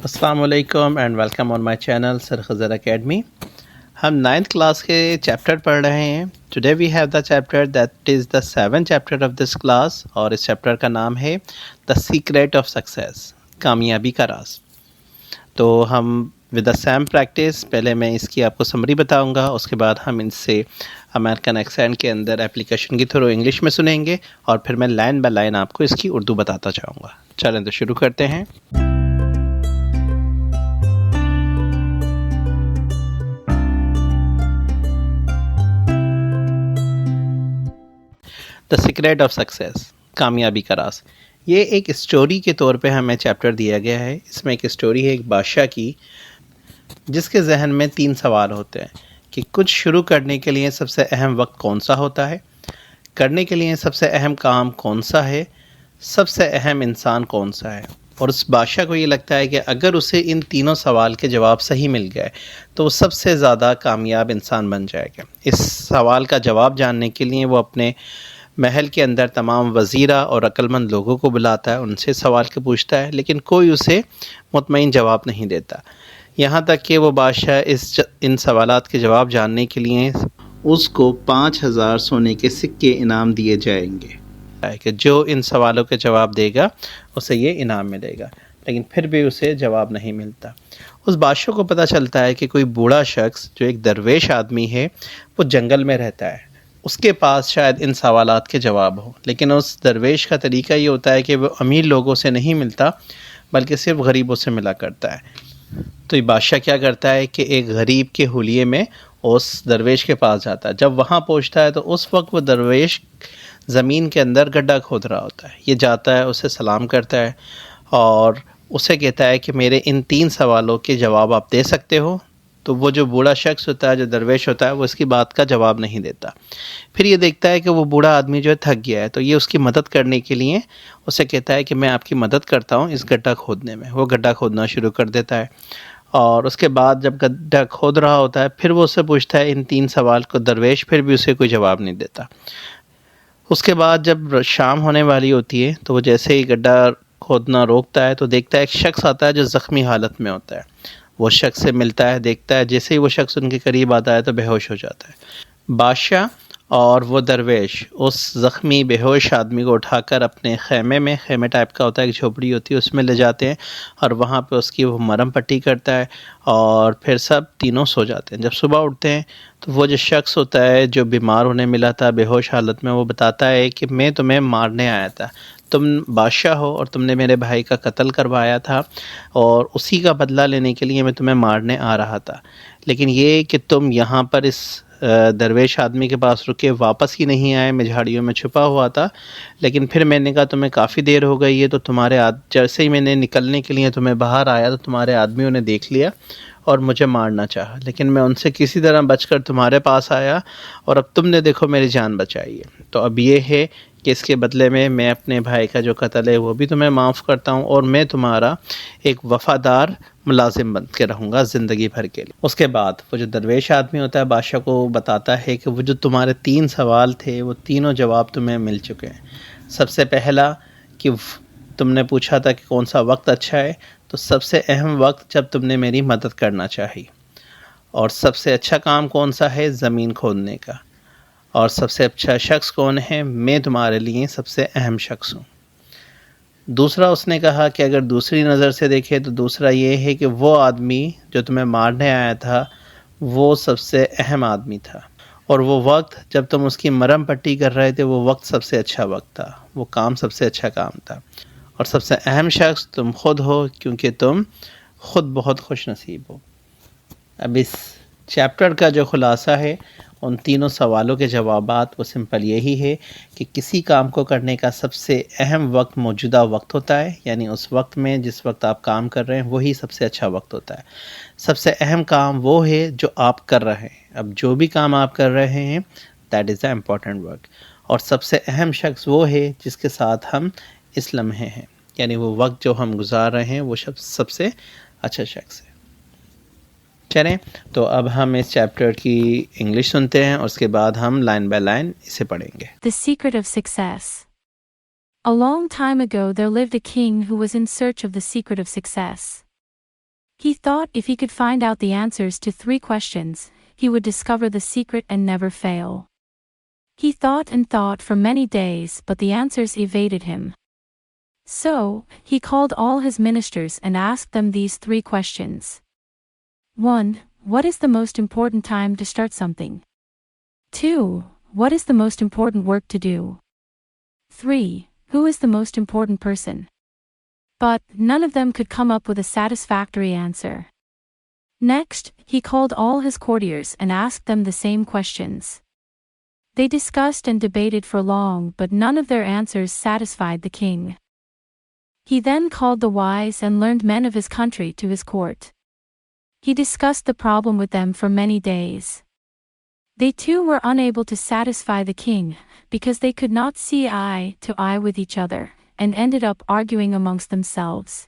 السلام علیکم and welcome on my channel سرخزر اکیڈمی. ہم 9th کلاس کے چیپٹر پڑھ رہے ہیں. Today we have the chapter that is the 7th chapter of this class, اور اس چیپٹر کا نام ہے دا سیکریٹ آف سکسیس، کامیابی کا راز. تو ہم ود دا سیم پریکٹس پہلے میں اس کی آپ کو سمری بتاؤں گا، اس کے بعد ہم ان سے امریکن ایکسینٹ کے اندر اپلیکیشن کے تھرو انگلش میں سنیں گے، اور پھر میں لائن بائی لائن آپ کو اس کی اردو بتاتا جاؤں گا. چلیں تو شروع کرتے ہیں. دا سیکریٹ آف سکسیس، کامیابی کا راز. یہ ایک اسٹوری کے طور پہ ہمیں چیپٹر دیا گیا ہے. اس میں ایک اسٹوری ہے ایک بادشاہ کی، جس کے ذہن میں 3 سوال ہوتے ہیں کہ کچھ شروع کرنے کے لیے سب سے اہم وقت کون سا ہوتا ہے، کرنے کے لیے سب سے اہم کام کون سا ہے، سب سے اہم انسان کون سا ہے. اور اس بادشاہ کو یہ لگتا ہے کہ اگر اسے ان تینوں سوال کے جواب صحیح مل گئے تو وہ سب سے زیادہ کامیاب انسان بن جائے گا. اس سوال کا جواب جاننے کے لیے وہ اپنے محل کے اندر تمام وزیرہ اور عقلمند لوگوں کو بلاتا ہے، ان سے سوال کے پوچھتا ہے، لیکن کوئی اسے مطمئن جواب نہیں دیتا. یہاں تک کہ وہ بادشاہ ان سوالات کے جواب جاننے کے لیے اس کو 5000 سونے کے سکے انعام دیے جائیں گے کہ جو ان سوالوں کے جواب دے گا اسے یہ انعام ملے گا. لیکن پھر بھی اسے جواب نہیں ملتا. اس بادشاہ کو پتہ چلتا ہے کہ کوئی بوڑھا شخص جو ایک درویش آدمی ہے وہ جنگل میں رہتا ہے، اس کے پاس شاید ان سوالات کے جواب ہوں. لیکن اس درویش کا طریقہ یہ ہوتا ہے کہ وہ امیر لوگوں سے نہیں ملتا بلکہ صرف غریبوں سے ملا کرتا ہے. تو یہ بادشاہ کیا کرتا ہے کہ ایک غریب کے حلیے میں اس درویش کے پاس جاتا ہے. جب وہاں پہنچتا ہے تو اس وقت وہ درویش زمین کے اندر گڈھا کھود رہا ہوتا ہے. یہ جاتا ہے، اسے سلام کرتا ہے اور اسے کہتا ہے کہ میرے ان 3 سوالوں کے جواب آپ دے سکتے ہو. تو وہ جو بوڑھا شخص ہوتا ہے، جو درویش ہوتا ہے، وہ اس کی بات کا جواب نہیں دیتا. پھر یہ دیکھتا ہے کہ وہ بوڑھا آدمی جو ہے تھک گیا ہے، تو یہ اس کی مدد کرنے کے لیے اسے کہتا ہے کہ میں آپ کی مدد کرتا ہوں اس گڈھا کھودنے میں. وہ گڈھا کھودنا شروع کر دیتا ہے، اور اس کے بعد جب گڈھا کھود رہا ہوتا ہے پھر وہ اس سے پوچھتا ہے ان 3 سوال کو. درویش پھر بھی اسے کوئی جواب نہیں دیتا. اس کے بعد جب شام ہونے والی ہوتی ہے تو وہ جیسے ہی گڈھا کھودنا روکتا ہے تو دیکھتا ہے ایک شخص آتا ہے جو زخمی حالت میں ہوتا ہے. وہ شخص سے ملتا ہے، دیکھتا ہے، جیسے ہی وہ شخص ان کے قریب آتا ہے تو بے ہوش ہو جاتا ہے. بادشاہ اور وہ درویش اس زخمی بے ہوش آدمی کو اٹھا کر اپنے خیمے ٹائپ کا ہوتا ہے، ایک جھوپڑی ہوتی ہے، اس میں لے جاتے ہیں، اور وہاں پہ اس کی وہ مرہم پٹی کرتا ہے، اور پھر سب تینوں سو جاتے ہیں. جب صبح اٹھتے ہیں تو وہ جو شخص ہوتا ہے جو بیمار ہونے ملا تھا بے ہوش حالت میں، وہ بتاتا ہے کہ میں تمہیں مارنے آیا تھا، تم بادشاہ ہو اور تم نے میرے بھائی کا قتل کروایا تھا، اور اسی کا بدلہ لینے کے لیے میں تمہیں مارنے آ رہا تھا. لیکن یہ کہ تم یہاں پر اس درویش آدمی کے پاس رکے، واپس ہی نہیں آئے، میں جھاڑیوں میں چھپا ہوا تھا. لیکن پھر میں نے کہا تمہیں کافی دیر ہو گئی ہے، تو جیسے ہی میں نے نکلنے کے لیے تمہیں باہر آیا تو تمہارے آدمیوں نے دیکھ لیا اور مجھے مارنا چاہا. لیکن میں ان سے کسی طرح بچ کر تمہارے پاس آیا، اور اب تم نے دیکھو میری جان بچائی ہے. تو اب یہ ہے کہ اس کے بدلے میں اپنے بھائی کا جو قتل ہے وہ بھی تمہیں معاف کرتا ہوں، اور میں تمہارا ایک وفادار ملازم بن کے رہوں گا زندگی بھر کے لیے. اس کے بعد وہ جو درویش آدمی ہوتا ہے بادشاہ کو بتاتا ہے کہ وہ جو تمہارے 3 سوال تھے وہ تینوں جواب تمہیں مل چکے ہیں. سب سے پہلا کہ تم نے پوچھا تھا کہ کون سا وقت اچھا ہے، تو سب سے اہم وقت جب تم نے میری مدد کرنا چاہی. اور سب سے اچھا کام کون سا ہے، زمین کھودنے کا. اور سب سے اچھا شخص کون ہے، میں تمہارے لیے سب سے اہم شخص ہوں. دوسرا اس نے کہا کہ اگر دوسری نظر سے دیکھے تو دوسرا یہ ہے کہ وہ آدمی جو تمہیں مارنے آیا تھا وہ سب سے اہم آدمی تھا، اور وہ وقت جب تم اس کی مرہم پٹی کر رہے تھے وہ وقت سب سے اچھا وقت تھا، وہ کام سب سے اچھا کام تھا. اور سب سے اہم شخص تم خود ہو، کیونکہ تم خود بہت خوش نصیب ہو. اب اس چیپٹر کا جو خلاصہ ہے، ان تینوں سوالوں کے جوابات وہ سمپل یہی ہے کہ کسی کام کو کرنے کا سب سے اہم وقت موجودہ وقت ہوتا ہے، یعنی اس وقت میں جس وقت آپ کام کر رہے ہیں وہی سب سے اچھا وقت ہوتا ہے. سب سے اہم کام وہ ہے جو آپ کر رہے ہیں. اب جو بھی کام آپ کر رہے ہیں that is the important work. اور سب سے اہم شخص وہ ہے جس کے ساتھ ہم اس لمحے ہیں، یعنی وہ وقت جو ہم گزار رہے ہیں وہ سب سے اچھا شخص ہے. چلیں تو اب ہم اس چیپٹر کی انگلش سنتے ہیں، اور اس کے بعد ہم لائن بائی لائن اسے پڑھیں گے. The secret of success. A long time ago there lived a king who was in search of the secret of success. He thought if he could find out the answers to 3 questions, he would discover the secret and never fail. He thought and thought for many days, but the answers evaded him. So, he called all his ministers and asked them these 3 questions. 1. What is the most important time to start something? 2. What is the most important work to do? 3. Who is the most important person? But none of them could come up with a satisfactory answer. Next, he called all his courtiers and asked them the same questions. They discussed and debated for long, but none of their answers satisfied the king. He then called the wise and learned men of his country to his court. He discussed the problem with them for many days. They too were unable to satisfy the king, because they could not see eye to eye with each other, and ended up arguing amongst themselves.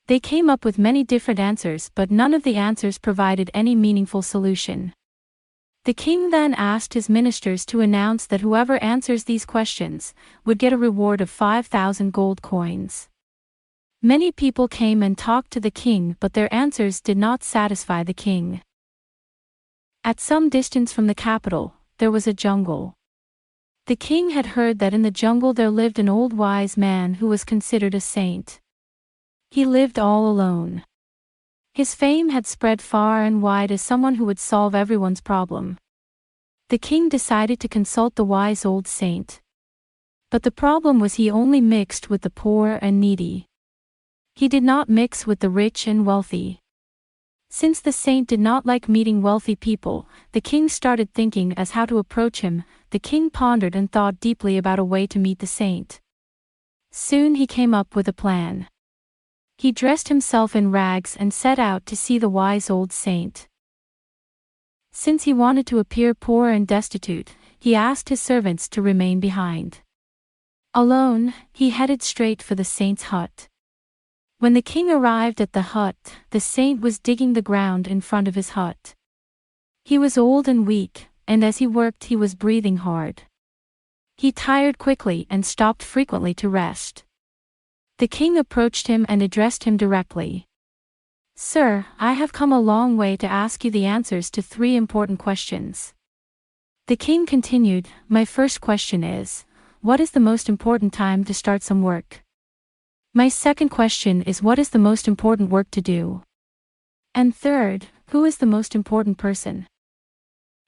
They came up with many different answers, but none of the answers provided any meaningful solution. The king then asked his ministers to announce that whoever answers these questions would get a reward of 5,000 gold coins. Many people came and talked to the king, but their answers did not satisfy the king. At some distance from the capital, there was a jungle. The king had heard that in the jungle there lived an old wise man who was considered a saint. He lived all alone. His fame had spread far and wide as someone who would solve everyone's problem. The king decided to consult the wise old saint. But the problem was he only mixed with the poor and needy. He did not mix with the rich and wealthy. Since the saint did not like meeting wealthy people, the king started thinking as how to approach him. The king pondered and thought deeply about a way to meet the saint. Soon he came up with a plan. He dressed himself in rags and set out to see the wise old saint. Since he wanted to appear poor and destitute, he asked his servants to remain behind. Alone, he headed straight for the saint's hut. When the king arrived at the hut, the saint was digging the ground in front of his hut. He was old and weak, and as he worked he was breathing hard. He tired quickly and stopped frequently to rest. The king approached him and addressed him directly. "Sir, I have come a long way to ask you the answers to 3 important questions." The king continued, "My first question is, what is the most important time to start some work? My second question is, what is the most important work to do? And third, who is the most important person?"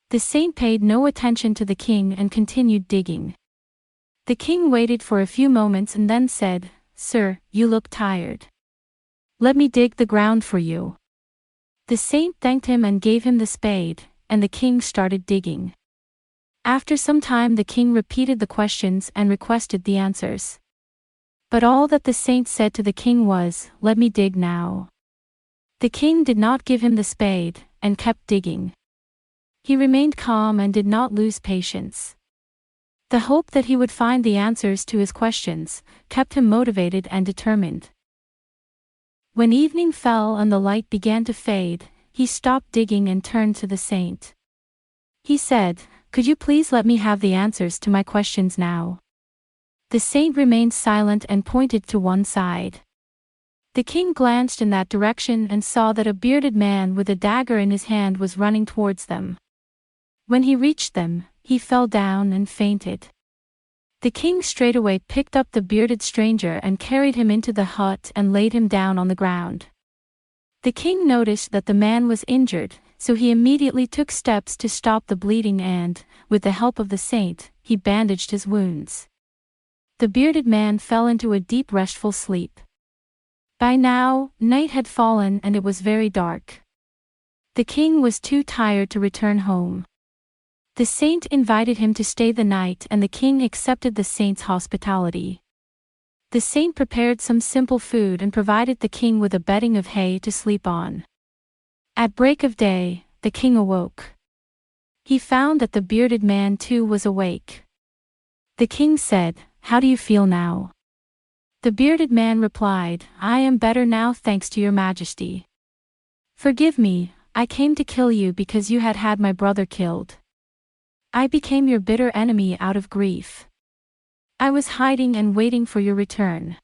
The saint paid no attention to the king and continued digging. The king waited for a few moments and then said, "Sir, you look tired. Let me dig the ground for you." The saint thanked him and gave him the spade, and the king started digging. After some time the king repeated the questions and requested the answers. But all that the saint said to the king was, "Let me dig now." The king did not give him the spade, and kept digging. He remained calm and did not lose patience. The hope that he would find the answers to his questions kept him motivated and determined. When evening fell and the light began to fade, he stopped digging and turned to the saint. He said, "Could you please let me have the answers to my questions now?" The saint remained silent and pointed to one side. The king glanced in that direction and saw that a bearded man with a dagger in his hand was running towards them. When he reached them, he fell down and fainted. The king straightway picked up the bearded stranger and carried him into the hut and laid him down on the ground. The king noticed that the man was injured, so he immediately took steps to stop the bleeding and, with the help of the saint, he bandaged his wounds. The bearded man fell into a deep restful sleep. By now, night had fallen and it was very dark. The king was too tired to return home. The saint invited him to stay the night and the king accepted the saint's hospitality. The saint prepared some simple food and provided the king with a bedding of hay to sleep on. At break of day, the king awoke. He found that the bearded man too was awake. The king said, "How do you feel now?" The bearded man replied, "I am better now thanks to your majesty. Forgive me, I came to kill you because you had had my brother killed. I became your bitter enemy out of grief. I was hiding and waiting for your return.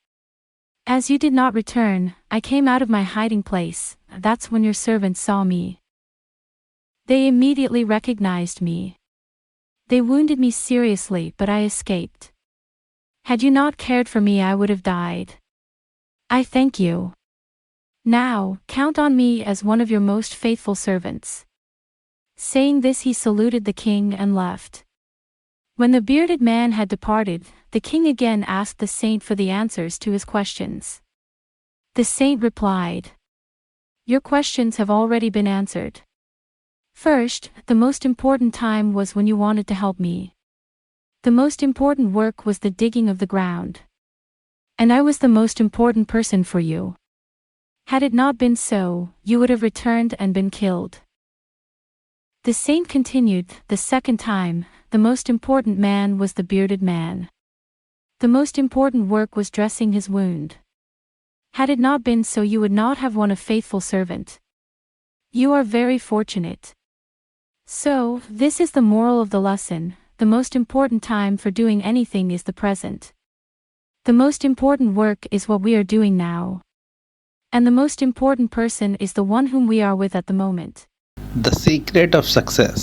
As you did not return, I came out of my hiding place, that's when your servants saw me. They immediately recognized me. They wounded me seriously, but I escaped. Had you not cared for me, I would have died. I thank you. Now, count on me as one of your most faithful servants." Saying this, he saluted the king and left. When the bearded man had departed, the king again asked the saint for the answers to his questions. The saint replied, "Your questions have already been answered. First, the most important time was when you wanted to help me. The most important work was the digging of the ground. And I was the most important person for you. Had it not been so, you would have returned and been killed." The saint continued, "The second time, the most important man was the bearded man. The most important work was dressing his wound. Had it not been so, you would not have won a faithful servant. You are very fortunate. So, this is the moral of the lesson: the most important time for doing anything is the present. The most important work is what we are doing now. And the most important person is the one whom we are with at the moment." The secret of success.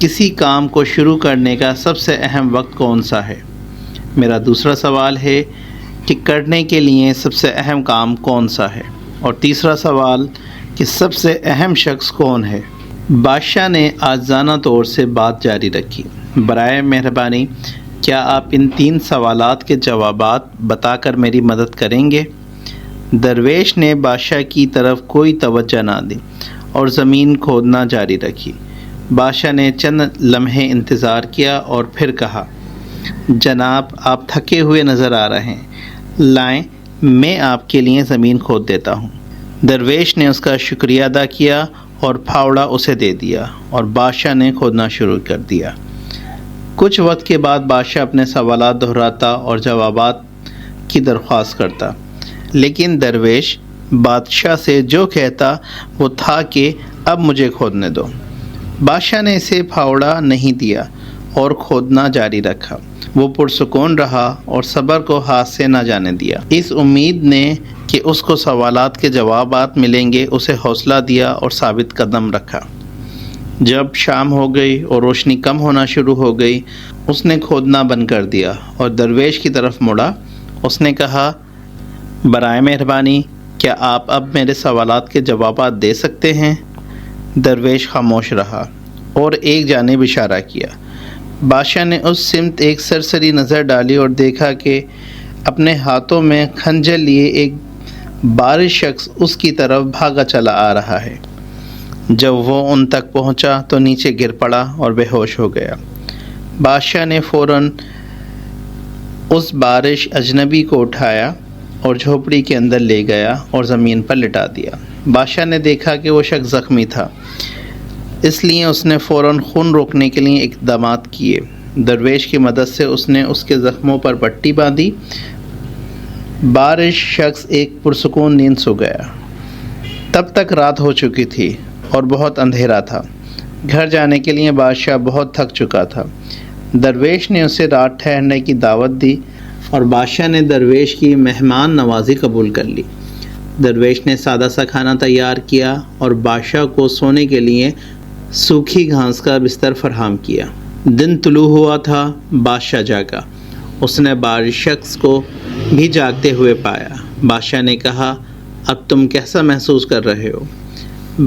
کسی کام کو شروع کرنے کا سب سے اہم وقت کون سا ہے؟ میرا دوسرا سوال ہے کہ کرنے کے لیے سب سے اہم کام کون سا ہے؟ اور تیسرا سوال کہ سب سے اہم شخص کون ہے؟ بادشاہ نے عاجزانہ طور سے بات جاری رکھی، برائے مہربانی کیا آپ ان 3 سوالات کے جوابات بتا کر میری مدد کریں گے؟ درویش نے بادشاہ کی طرف کوئی توجہ نہ دی اور زمین کھودنا جاری رکھی۔ بادشاہ نے چند لمحے انتظار کیا اور پھر کہا، جناب آپ تھکے ہوئے نظر آ رہے ہیں، لائیں میں آپ کے لیے زمین کھود دیتا ہوں۔ درویش نے اس کا شکریہ ادا کیا اور پھاوڑا اسے دے دیا اور بادشاہ نے کھودنا شروع کر دیا۔ کچھ وقت کے بعد بادشاہ اپنے سوالات دہراتا اور جوابات کی درخواست کرتا، لیکن درویش بادشاہ سے جو کہتا وہ تھا کہ اب مجھے کھودنے دو۔ بادشاہ نے اسے پھاوڑا نہیں دیا اور کھودنا جاری رکھا۔ وہ پرسکون رہا اور صبر کو ہاتھ سے نہ جانے دیا۔ اس امید نے کہ اس کو سوالات کے جوابات ملیں گے اسے حوصلہ دیا اور ثابت قدم رکھا۔ جب شام ہو گئی اور روشنی کم ہونا شروع ہو گئی، اس نے کھودنا بند کر دیا اور درویش کی طرف مڑا۔ اس نے کہا، برائے مہربانی کیا آپ اب میرے سوالات کے جوابات دے سکتے ہیں؟ درویش خاموش رہا اور ایک جانب اشارہ کیا۔ بادشاہ نے اس سمت ایک سرسری نظر ڈالی اور دیکھا کہ اپنے ہاتھوں میں خنجر لیے ایک بارش شخص اس کی طرف بھاگا چلا آ رہا ہے۔ جب وہ ان تک پہنچا تو نیچے گر پڑا اور بے ہوش ہو گیا۔ بادشاہ نے فوراً اس بارش اجنبی کو اٹھایا اور جھوپڑی کے اندر لے گیا اور زمین پر لٹا دیا۔ بادشاہ نے دیکھا کہ وہ شخص زخمی تھا، اس لیے اس نے فوراً خون روکنے کے لیے اقدامات کیے۔ درویش کی مدد سے اس نے اس کے زخموں پر پٹی باندھی۔ بارش شخص ایک پرسکون نیند سو گیا۔ تب تک رات ہو چکی تھی اور بہت اندھیرا تھا۔ گھر جانے کے لیے بادشاہ بہت تھک چکا تھا۔ درویش نے اسے رات ٹھہرنے کی دعوت دی اور بادشاہ نے درویش کی مہمان نوازی قبول کر لی۔ درویش نے سادہ سا کھانا تیار کیا اور بادشاہ کو سونے کے لیے سوکھی گھاس کا بستر فراہم کیا۔ دن طلوع ہوا تھا، بادشاہ جاگا۔ اس نے بارش شخص کو بھی جاگتے ہوئے پایا۔ بادشاہ نے کہا، اب تم کیسا محسوس کر رہے ہو؟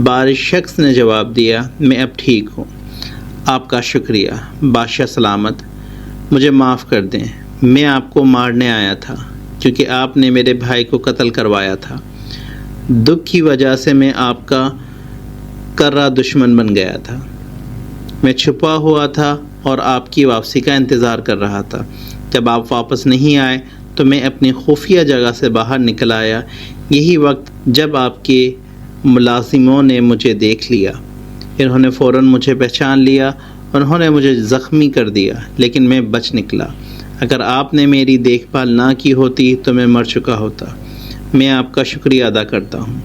بارش شخص نے جواب دیا، میں اب ٹھیک ہوں۔ آپ کا شکریہ بادشاہ سلامت، مجھے معاف کر دیں، میں آپ کو مارنے آیا تھا کیونکہ آپ نے میرے بھائی کو قتل کروایا تھا۔ دکھ کی وجہ سے میں آپ کا کرہ دشمن بن گیا تھا۔ میں چھپا ہوا تھا اور آپ کی واپسی کا انتظار کر رہا تھا۔ جب آپ واپس نہیں آئے تو میں اپنی خفیہ جگہ سے باہر نکل آیا۔ یہی وقت جب آپ کے ملازموں نے مجھے دیکھ لیا، انہوں نے فوراً مجھے پہچان لیا، انہوں نے مجھے زخمی کر دیا، لیکن میں بچ نکلا۔ اگر آپ نے میری دیکھ بھال نہ کی ہوتی تو میں مر چکا ہوتا۔ میں آپ کا شکریہ ادا کرتا ہوں۔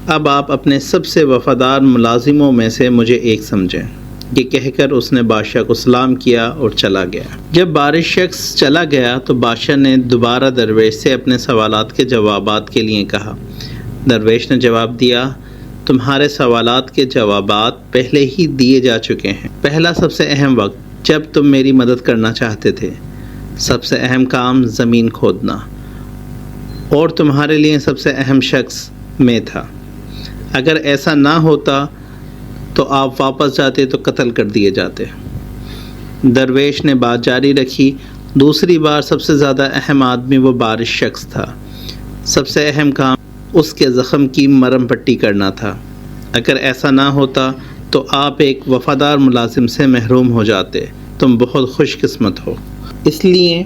اب آپ اپنے سب سے وفادار ملازموں میں سے مجھے ایک سمجھیں۔ یہ کہہ کر اس نے بادشاہ کو سلام کیا اور چلا گیا۔ جب بارش شخص چلا گیا تو بادشاہ نے دوبارہ درویش سے اپنے سوالات کے جوابات کے لیے کہا۔ درویش نے جواب دیا، تمہارے سوالات کے جوابات پہلے ہی دیے جا چکے ہیں۔ پہلا سب سے اہم وقت جب تم میری مدد کرنا چاہتے تھے، سب سے اہم کام زمین کھودنا، اور تمہارے لیے سب سے اہم شخص میں تھا۔ اگر ایسا نہ ہوتا تو آپ واپس جاتے تو قتل کر دیے جاتے۔ درویش نے بات جاری رکھی، دوسری بار سب سے زیادہ اہم آدمی وہ بارش شخص تھا۔ سب سے اہم کام اس کے زخم کی مرہم پٹی کرنا تھا۔ اگر ایسا نہ ہوتا تو آپ ایک وفادار ملازم سے محروم ہو جاتے۔ تم بہت خوش قسمت ہو۔ اس لیے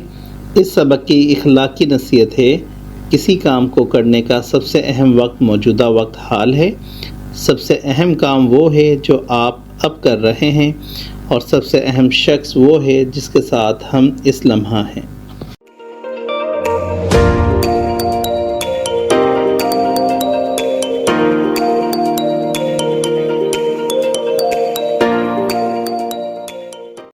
اس سبق کی اخلاقی نصیحت ہے، کسی کام کو کرنے کا سب سے اہم وقت موجودہ وقت حال ہے۔ سب سے اہم کام وہ ہے جو آپ اب کر رہے ہیں، اور سب سے اہم شخص وہ ہے جس کے ساتھ ہم اس لمحہ ہیں۔